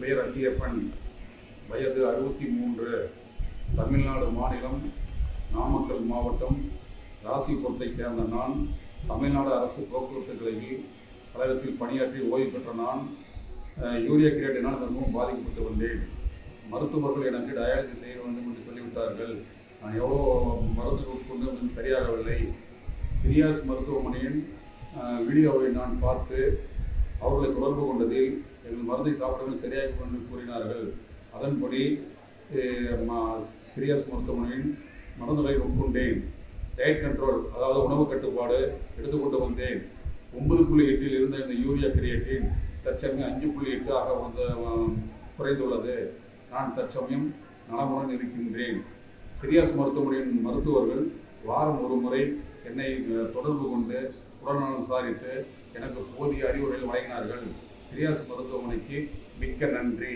பெயர் ஐயப்பன், வயது 63, தமிழ்நாடு மாநிலம் நாமக்கல் மாவட்டம் ராசிபுரத்தைச் சேர்ந்த நான் தமிழ்நாடு அரசு போக்குவரத்து கழகத்தில் பணியாற்றி ஓய்வு பெற்ற நான் யூரியா கிரியேட்டினால் மிகவும் பாதிக்கப்பட்டு வந்தேன். மருத்துவர்கள் எனக்கு டயாலிசிஸ் செய்ய வேண்டும் என்று சொல்லிவிட்டார்கள். நான் எவ்வளோ மருந்து உட்கொண்டு சரியாகவில்லை. சிரியாஸ் மருத்துவமனையின் வீடியோவை நான் பார்த்து அவர்களை தொடர்பு கொண்டதில் எங்கள் மருந்தை சாப்பிடவும் சரியாகும் என்று கூறினார்கள். அதன்படி சிரியாஸ் மருத்துவமனையின் மருந்துகளை உட்கொண்டேன். டயட் கண்ட்ரோல், அதாவது உணவு கட்டுப்பாடு எடுத்துக்கொண்டு வந்தேன். 9.8 இருந்த இந்த யூரியா கிரியேட்டின் தற்சமயம் 5.8 ஆக குறைந்துள்ளது. நான் தற்சமயம் நலமுடன் இருக்கின்றேன். சிரியாஸ் மருத்துவமனையின் மருத்துவர்கள் வாரம் ஒரு முறை என்னை தொடர்பு கொண்டு உடல்நலம் விசாரித்து எனக்கு போதிய அறிவுரைகள் வழங்கினார்கள். சிரியாஸ் மருத்துவமனைக்கு மிக்க நன்றி.